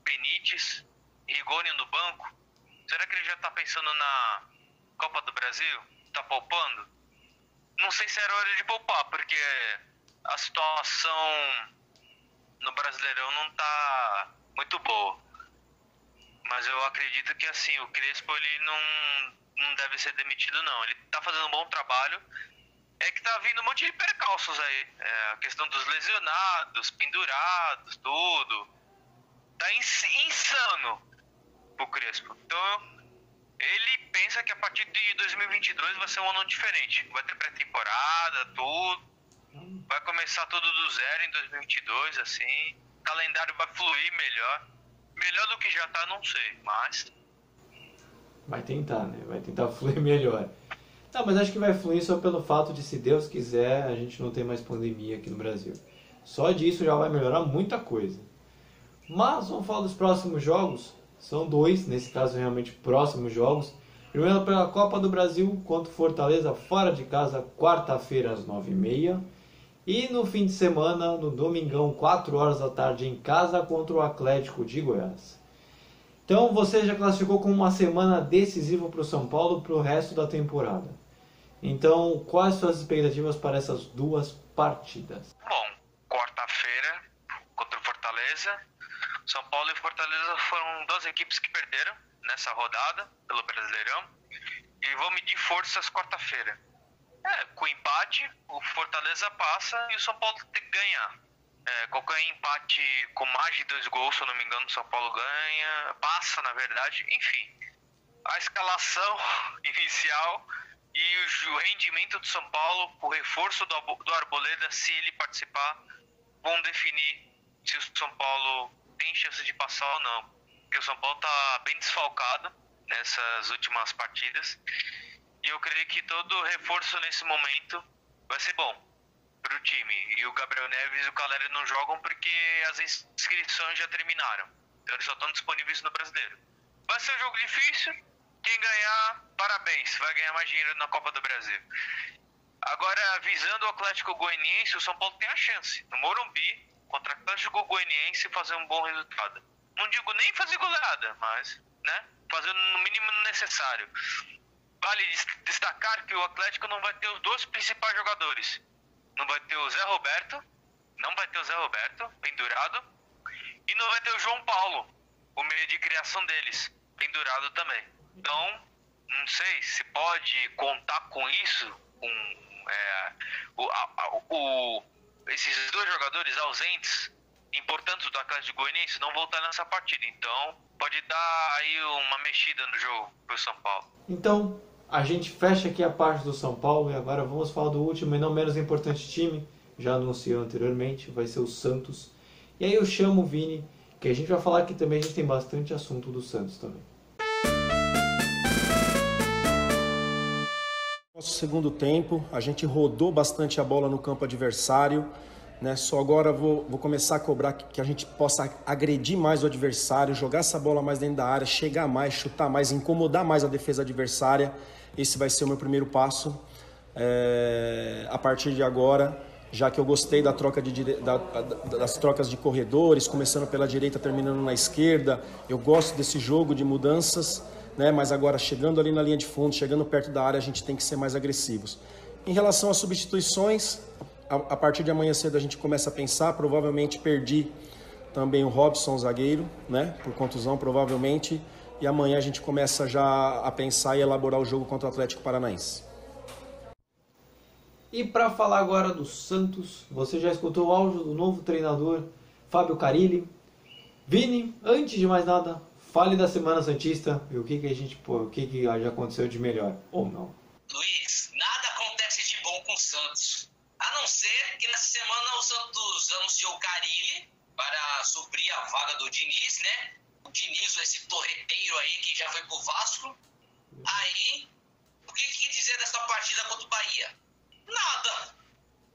Benítez, Rigoni no banco, será que ele já tá pensando na Copa do Brasil? Tá poupando? Não sei se era hora de poupar, porque a situação no Brasileirão não tá muito boa. Mas eu acredito que assim, o Crespo ele não deve ser demitido não. Ele tá fazendo um bom trabalho. É que tá vindo um monte de percalços aí. A questão dos lesionados, pendurados, tudo. Tá insano pro Crespo. Então ele pensa que a partir de 2022 vai ser um ano diferente. Vai ter pré-temporada, tudo. Vai começar tudo do zero em 2022, assim. O calendário vai fluir melhor. Melhor do que já tá, não sei, mas... Vai tentar, né? Vai tentar fluir melhor. Não, mas acho que vai fluir só pelo fato de, se Deus quiser, a gente não ter mais pandemia aqui no Brasil. Só disso já vai melhorar muita coisa. Mas vamos falar dos próximos jogos. São 2, nesse caso realmente próximos jogos. Primeiro pela Copa do Brasil contra o Fortaleza fora de casa, quarta-feira às 9h30. E no fim de semana, no domingão, 4 horas da tarde, em casa contra o Atlético de Goiás. Então você já classificou como uma semana decisiva para o São Paulo para o resto da temporada. Então, quais suas expectativas para essas duas partidas? Bom, quarta-feira contra o Fortaleza. São Paulo e Fortaleza foram 2 equipes que perderam nessa rodada pelo Brasileirão. E vão medir forças quarta-feira. Com empate, o Fortaleza passa e o São Paulo tem que ganhar. Qualquer empate com mais de 2 gols, se eu não me engano, o São Paulo ganha, passa na verdade, enfim. A escalação inicial e o rendimento do São Paulo, o reforço do Arboleda, se ele participar, vão definir se o São Paulo tem chance de passar ou não. Porque o São Paulo está bem desfalcado nessas últimas partidas. E eu creio que todo reforço nesse momento vai ser bom para o time. E o Gabriel Neves e o Caleri não jogam porque as inscrições já terminaram. Então eles só estão disponíveis no Brasileiro. Vai ser um jogo difícil. Quem ganhar, parabéns. Vai ganhar mais dinheiro na Copa do Brasil. Agora, visando o Atlético Goianiense, o São Paulo tem a chance. No Morumbi, contra o Atlético Goianiense, fazer um bom resultado. Não digo nem fazer goleada, mas fazer no mínimo necessário. Vale destacar que o Atlético não vai ter os 2 principais jogadores. Não vai ter o Zé Roberto, pendurado, e não vai ter o João Paulo, o meio de criação deles, pendurado também. Então, não sei se pode contar com isso, esses 2 jogadores ausentes, importantes do Atlético Goianiense, não voltar nessa partida. Então, pode dar aí uma mexida no jogo pro São Paulo. Então, a gente fecha aqui a parte do São Paulo e agora vamos falar do último e não menos importante time. Já anunciou anteriormente, vai ser o Santos. E aí eu chamo o Vini, que a gente vai falar que também a gente tem bastante assunto do Santos também. Nosso segundo tempo, a gente rodou bastante a bola no campo adversário, né? Só agora vou começar a cobrar que a gente possa agredir mais o adversário, jogar essa bola mais dentro da área, chegar mais, chutar mais, incomodar mais a defesa adversária. Esse vai ser o meu primeiro passo a partir de agora, já que eu gostei das trocas de corredores, começando pela direita, terminando na esquerda. Eu gosto desse jogo de mudanças, né? Mas agora, chegando ali na linha de fundo, chegando perto da área, a gente tem que ser mais agressivos. Em relação às substituições, a partir de amanhã cedo a gente começa a pensar. Provavelmente perdi também o Robson, zagueiro, né? Por contusão, provavelmente. E amanhã a gente começa já a pensar e elaborar o jogo contra o Atlético Paranaense. E para falar agora do Santos, você já escutou o áudio do novo treinador, Fábio Carille. Vini, antes de mais nada, fale da Semana Santista e o que já aconteceu de melhor, ou não. Luiz, nada acontece de bom com o Santos. A não ser que nessa semana o Santos anunciou o Carille para suprir a vaga do Diniz, né? O Diniz, esse torreteiro aí que já foi pro Vasco. Aí, o que dizer dessa partida contra o Bahia? Nada.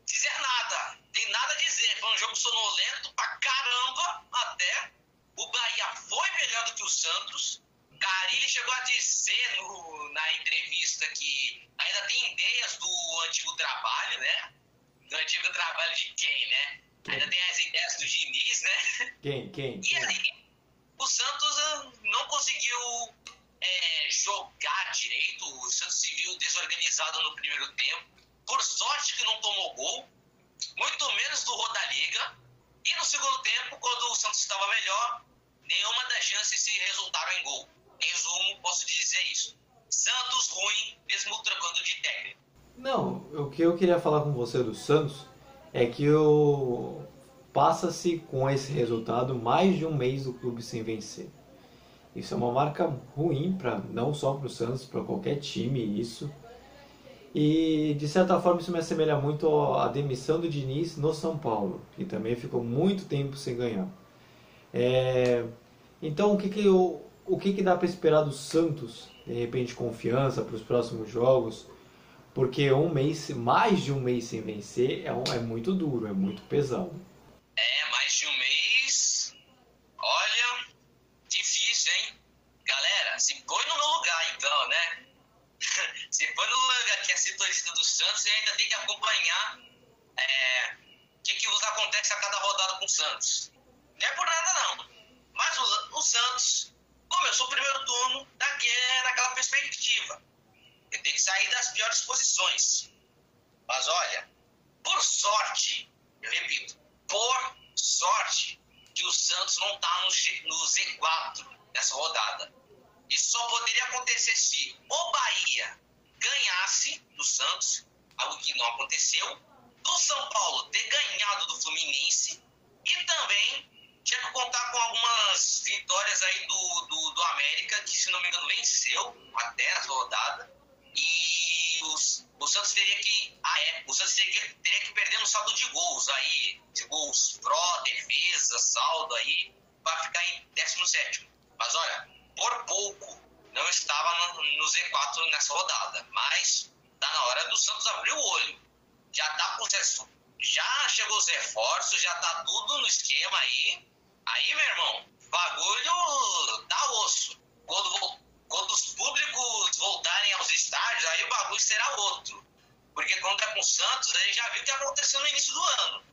Dizer nada. Tem nada a dizer. Foi um jogo sonolento pra caramba até. O Bahia foi melhor do que o Santos. Carille chegou a dizer na entrevista que ainda tem ideias do antigo trabalho, né? Do antigo trabalho de quem, né? Ainda tem as ideias do Diniz, né? Quem? E aí, o Santos não conseguiu jogar direito. O Santos se viu desorganizado no primeiro tempo. Por sorte que não tomou gol, muito menos do Rodallega. E no segundo tempo, quando o Santos estava melhor, nenhuma das chances se resultaram em gol. Em resumo, posso dizer isso. Santos ruim, mesmo trocando de técnico. Não, o que eu queria falar com você do Santos é que passa-se com esse resultado mais de um mês do clube sem vencer. Isso é uma marca ruim, não só para o Santos, para qualquer time, isso. E, de certa forma, isso me assemelha muito à demissão do Diniz no São Paulo, que também ficou muito tempo sem ganhar. Então o que dá para esperar do Santos? De repente confiança para os próximos jogos? Porque mais de um mês sem vencer é muito duro, é muito pesado. Mais de um mês, olha, difícil, hein? Galera, se põe no meu lugar então, né? Se põe no lugar que é setorista do Santos e ainda tem que acompanhar o que acontece a cada rodada com o Santos. Não é por nada não, mas o Santos começou o primeiro turno naquela perspectiva. Ele tem que sair das piores posições. Mas olha, por sorte, eu repito, por sorte que o Santos não está no Z4 nessa rodada. Isso só poderia acontecer se o Bahia ganhasse do Santos, algo que não aconteceu, do São Paulo ter ganhado do Fluminense e também tinha que contar com algumas vitórias aí do América, que se não me engano venceu até essa rodada. E o Santos teria que perder no saldo de gols aí, de gols pró, defesa, saldo aí, para ficar em 17º. Mas olha, por pouco não estava no Z4 nessa rodada, mas tá na hora do Santos abrir o olho. Já chegou os reforços, já tá tudo no esquema aí. Aí, meu irmão, bagulho dá osso. Quando os públicos voltarem aos estádios, aí o bagulho será outro. Porque quando é com o Santos, a gente já viu o que aconteceu no início do ano.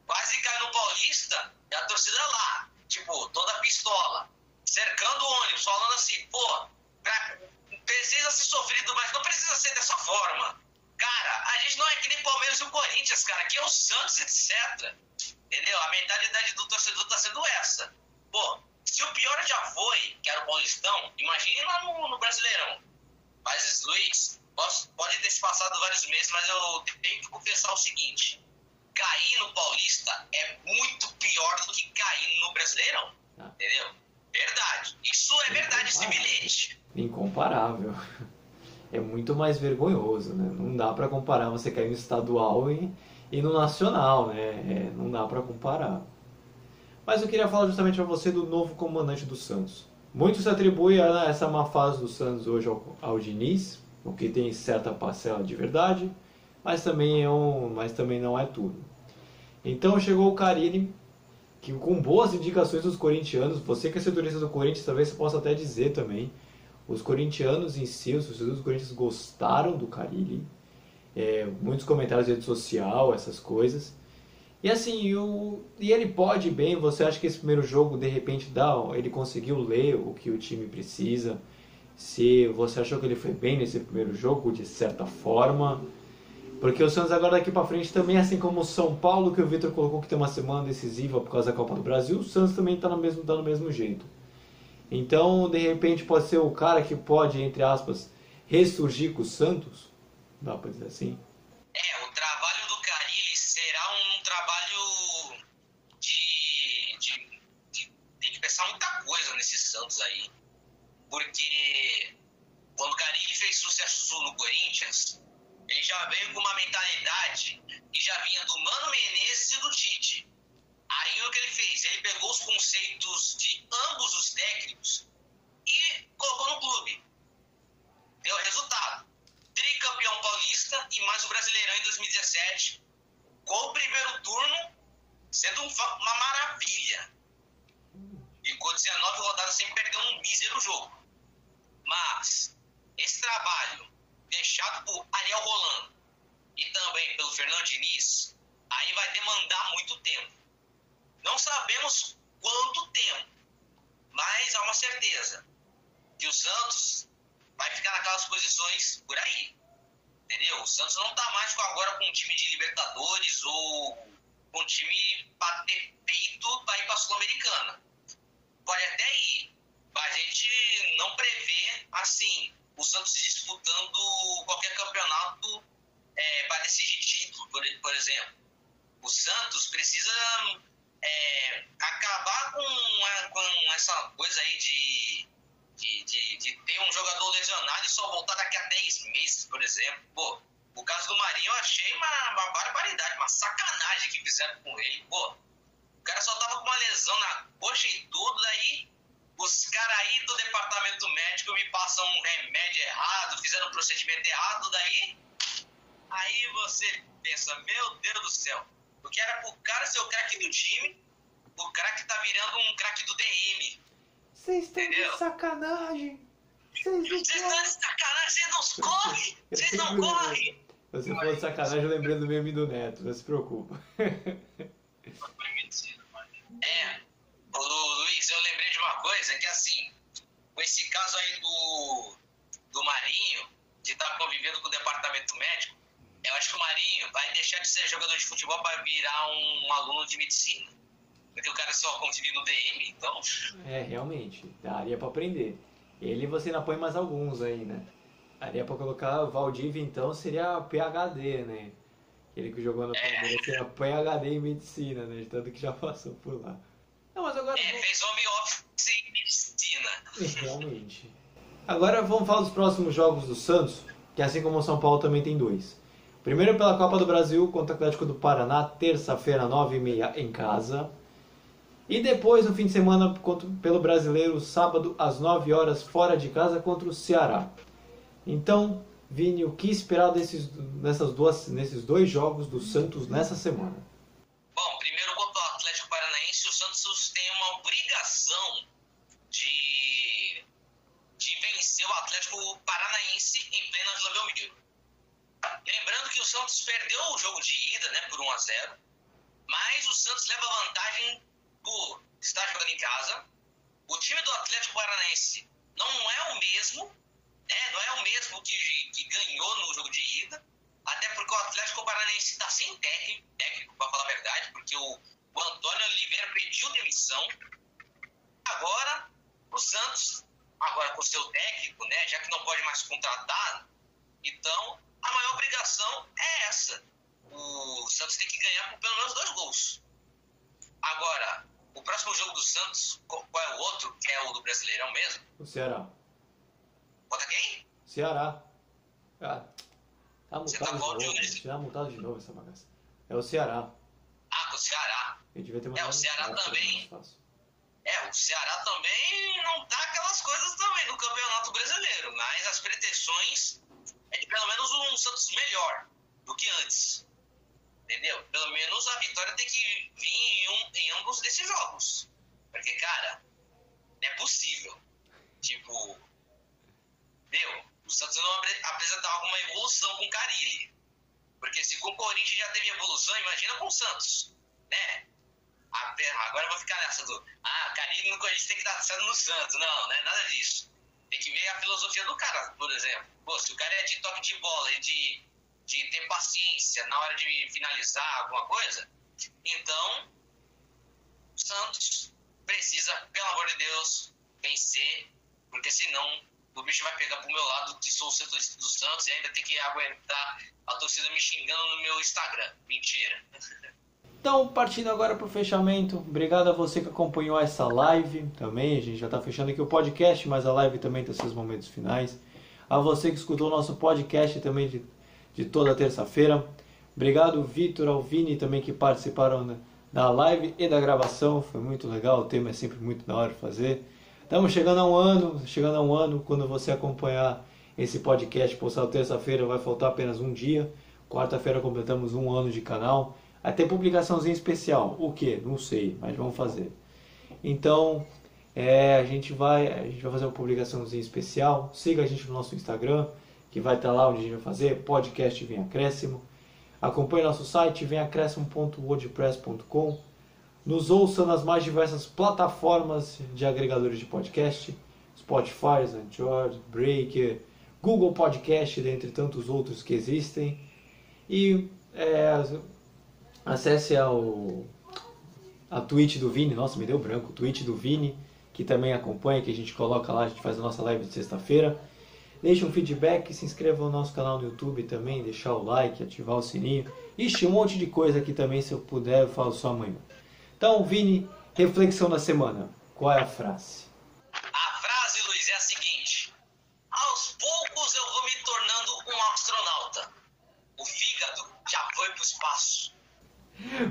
Quase cai no Paulista e a torcida lá, tipo, toda pistola, cercando o ônibus, falando assim, pô, precisa ser sofrido, mas não precisa ser dessa forma. Cara, a gente não é que nem Palmeiras e o Corinthians, cara, aqui é o Santos, etc. Entendeu? A mentalidade do torcedor tá sendo essa. Pô, se o pior já foi, que era o Paulistão, imagine lá no Brasileirão. Mas, Luiz, pode ter se passado vários meses, mas eu tenho que confessar o seguinte. Cair no Paulista é muito pior do que cair no Brasileirão. Entendeu? Verdade. Isso é verdade, esse bilhete. Incomparável. É muito mais vergonhoso, né? Não dá pra comparar você cair no estadual e no nacional, né? Não dá pra comparar. Mas eu queria falar justamente para você do novo comandante do Santos. Muito se atribui a essa má fase do Santos hoje ao Diniz, o que tem certa parcela de verdade, mas também não é tudo. Então chegou o Carille, que com boas indicações dos corintianos, você que é setorista do Corinthians, talvez você possa até dizer também, os corintianos em si, os torcedores do Corinthians gostaram do Carille, muitos comentários na rede social, essas coisas. E assim, e ele pode bem, você acha que esse primeiro jogo, de repente, ele conseguiu ler o que o time precisa? Se você achou que ele foi bem nesse primeiro jogo, de certa forma? Porque o Santos agora daqui pra frente também, assim como o São Paulo, que o Vitor colocou que tem uma semana decisiva por causa da Copa do Brasil, o Santos também tá no mesmo jeito. Então, de repente, pode ser o cara que pode, entre aspas, ressurgir com o Santos? Dá pra dizer assim? O trabalho do Carille será um trabalho tem que pensar muita coisa nesse Santos aí. Porque quando o Carille fez sucesso no Corinthians, ele já veio com uma mentalidade que já vinha do Mano Menezes e do Tite. Aí o que ele fez? Ele pegou os conceitos de ambos os técnicos e colocou no clube. Deu resultado. Tricampeão paulista e mais o Brasileirão em 2017, com o primeiro turno sendo uma maravilha. Ficou 19 rodadas sem perder um mísero jogo. Mas esse trabalho deixado por Ariel Roland e também pelo Fernando Diniz, aí vai demandar muito tempo. Não sabemos quanto tempo, mas há uma certeza que o Santos vai ficar naquelas posições por aí. Entendeu? O Santos não está mais agora com um time de Libertadores ou com um time para ter peito para ir para a Sul-Americana. Pode até ir, mas a gente não prevê assim o Santos disputando qualquer campeonato para decidir título, por exemplo. O Santos precisa acabar com essa coisa aí de ter um jogador lesionado e só voltar daqui a 10 meses, por exemplo. Pô, o caso do Marinho eu achei uma barbaridade, uma sacanagem que fizeram com ele. Pô, o cara só tava com uma lesão na coxa e tudo, daí os caras aí do departamento médico me passam um remédio errado, fizeram um procedimento errado, aí você pensa, meu Deus do céu, o que era pro cara ser o craque do time, o craque tá virando um craque do DM. Vocês estão de sacanagem. Vocês estão de sacanagem, vocês não correm. Você falou de sacanagem, eu lembrei do meme do Neto, não se preocupa. Luiz, eu lembrei de uma coisa, que assim, com esse caso aí do Marinho, que tá convivendo com o departamento médico, eu acho que o Marinho vai deixar de ser jogador de futebol para virar um aluno de medicina. Porque o cara só convive no DM, então... Realmente, daria pra aprender. Ele você ainda põe mais alguns aí, né? Daria pra colocar o Valdívia, então, seria PhD, né? Ele que jogou no Palmeiras seria PhD em medicina, né? De tanto que já passou por lá. Não, mas agora... fez home office em medicina. Realmente. Agora vamos falar dos próximos jogos do Santos, que assim como o São Paulo também tem 2. Primeiro pela Copa do Brasil contra o Atlético do Paraná, terça-feira, 9h30 em casa. E depois, no fim de semana, pelo Brasileiro, sábado, às 9 horas, fora de casa, contra o Ceará. Então, Vini, o que esperar nesses 2 jogos do Santos nessa semana? Bom, primeiro contra o Atlético Paranaense, o Santos tem uma obrigação de vencer o Atlético Paranaense em plena Vila Belmiro. Lembrando que o Santos perdeu o jogo de ida, né, por 1-0, mas o Santos leva vantagem por estar jogando em casa. O time do Atlético Paranaense não é o mesmo, né, não é o mesmo que ganhou no jogo de ida, até porque o Atlético Paranaense está sem técnico, para falar a verdade, porque o Antônio Oliveira pediu demissão. Agora, o Santos, com o seu técnico, né, já que não pode mais contratar, então a maior obrigação é essa. O Santos tem que ganhar por pelo menos 2 gols. Agora, o próximo jogo do Santos, qual é o outro, que é o do Brasileirão mesmo? O Ceará. Contra quem? Ceará. Ah, tá Você tá mutado de novo. Tá mutado de novo essa bagaça. É o Ceará. Com o Ceará. Eu devia ter o Ceará também. O Ceará também não tá aquelas coisas também no Campeonato Brasileiro, mas as pretensões é de pelo menos um Santos melhor do que antes. Entendeu? Pelo menos a vitória tem que vir em ambos desses jogos. Porque, cara, não é possível. Tipo, o Santos não apresentar alguma evolução com o Carille. Porque se com o Corinthians já teve evolução, imagina com o Santos, né? Agora eu vou ficar nessa Carille no Corinthians tem que dar certo no Santos. Não é nada disso. Tem que ver a filosofia do cara, por exemplo. Se o cara é de toque de bola e de ter paciência na hora de finalizar alguma coisa, então o Santos precisa, pelo amor de Deus, vencer, porque senão o bicho vai pegar pro meu lado, que sou o setorista do Santos, e ainda tem que aguentar a torcida me xingando no meu Instagram. Mentira. Então, partindo agora para o fechamento, obrigado a você que acompanhou essa live também. A gente já está fechando aqui o podcast, mas a live também tem seus momentos finais. A você que escutou o nosso podcast também de toda terça-feira. Obrigado, Vitor, ao Vini também que participaram da live e da gravação. Foi muito legal, o tema é sempre muito da hora de fazer. Estamos chegando a um ano, quando você acompanhar esse podcast postado terça-feira, vai faltar apenas um dia. Quarta-feira completamos 1 ano de canal. Vai ter publicaçãozinha especial. O que? Não sei, mas vamos fazer. Então, a gente vai fazer uma publicaçãozinha especial. Siga a gente no nosso Instagram, que vai estar lá onde a gente vai fazer podcast Vem Acréscimo. Acompanhe nosso site vemacréscimo.wordpress.com. Nos ouça nas mais diversas plataformas de agregadores de podcast, Spotify, Anchor, Breaker, Google Podcast, dentre tantos outros que existem. E acesse a Twitch do Vini, nossa, me deu branco, Twitch do Vini, que também acompanha, que a gente coloca lá, a gente faz a nossa live de sexta-feira. Deixe um feedback, se inscreva no nosso canal no YouTube também, deixar o like, ativar o sininho. Ixi, um monte de coisa aqui também, se eu puder, eu falo só amanhã. Então, Vini, reflexão da semana. Qual é a frase? A frase, Luiz, é a seguinte: aos poucos eu vou me tornando um astronauta. O fígado já foi pro espaço.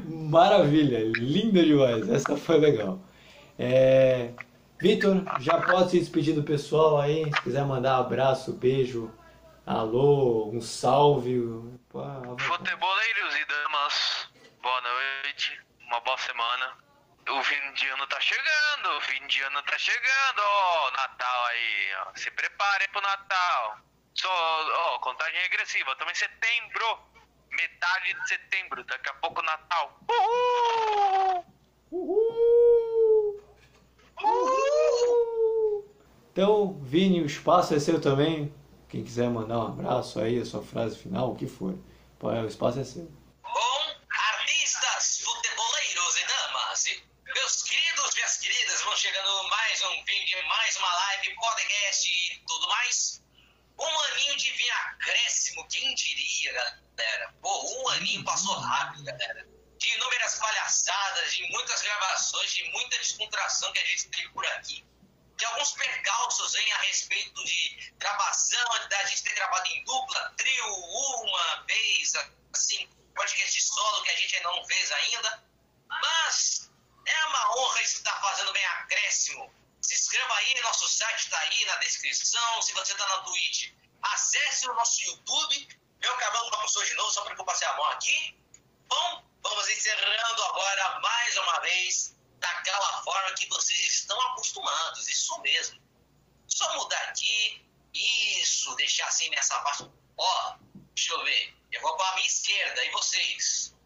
Maravilha, linda demais, essa foi legal. Vitor, já pode se despedir do pessoal aí, se quiser mandar abraço, beijo, alô, um salve. Futeboleiros e damas, boa noite, uma boa semana. O fim de ano tá chegando, ó, Natal aí, ó. Se preparem pro Natal. Só, ó, contagem regressiva, estamos em setembro, metade de setembro, daqui a pouco Natal. Uhul! Uhul! Uhul! Então, Vini, o espaço é seu também. Quem quiser mandar um abraço aí, a sua frase final, o que for, o espaço é seu. Bom, artistas, futeboleiros e damas, meus queridos, minhas queridas, vão chegando mais um vídeo, mais uma live, podcast e tudo mais. Um aninho de vir acréscimo, quem diria, galera? Pô, um aninho passou rápido, galera. De inúmeras palhaçadas, de muitas gravações, de muita descontração que a gente teve por aqui. De alguns percalços a respeito de gravação, da gente ter gravado em dupla, trio, uma vez, assim, podcast solo que a gente ainda não fez ainda. Mas é uma honra estar fazendo bem acréscimo. Se inscreva aí, nosso site está aí na descrição. Se você está na Twitch, acesse o nosso YouTube. Meu cabelo bagunçou de novo, só porque eu passei a mão aqui. Bom, vamos encerrando agora mais uma vez, daquela forma que vocês estão acostumados, isso mesmo. Só mudar aqui, isso, deixar assim nessa parte. Ó, deixa eu ver, eu vou para a minha esquerda, e vocês?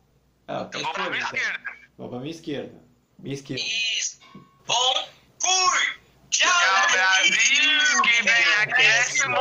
Eu vou para a minha esquerda. Vou para a minha esquerda. Minha esquerda. Isso. Bom, fui! Tchau, Tchau, Brasil, que vem acréscimo!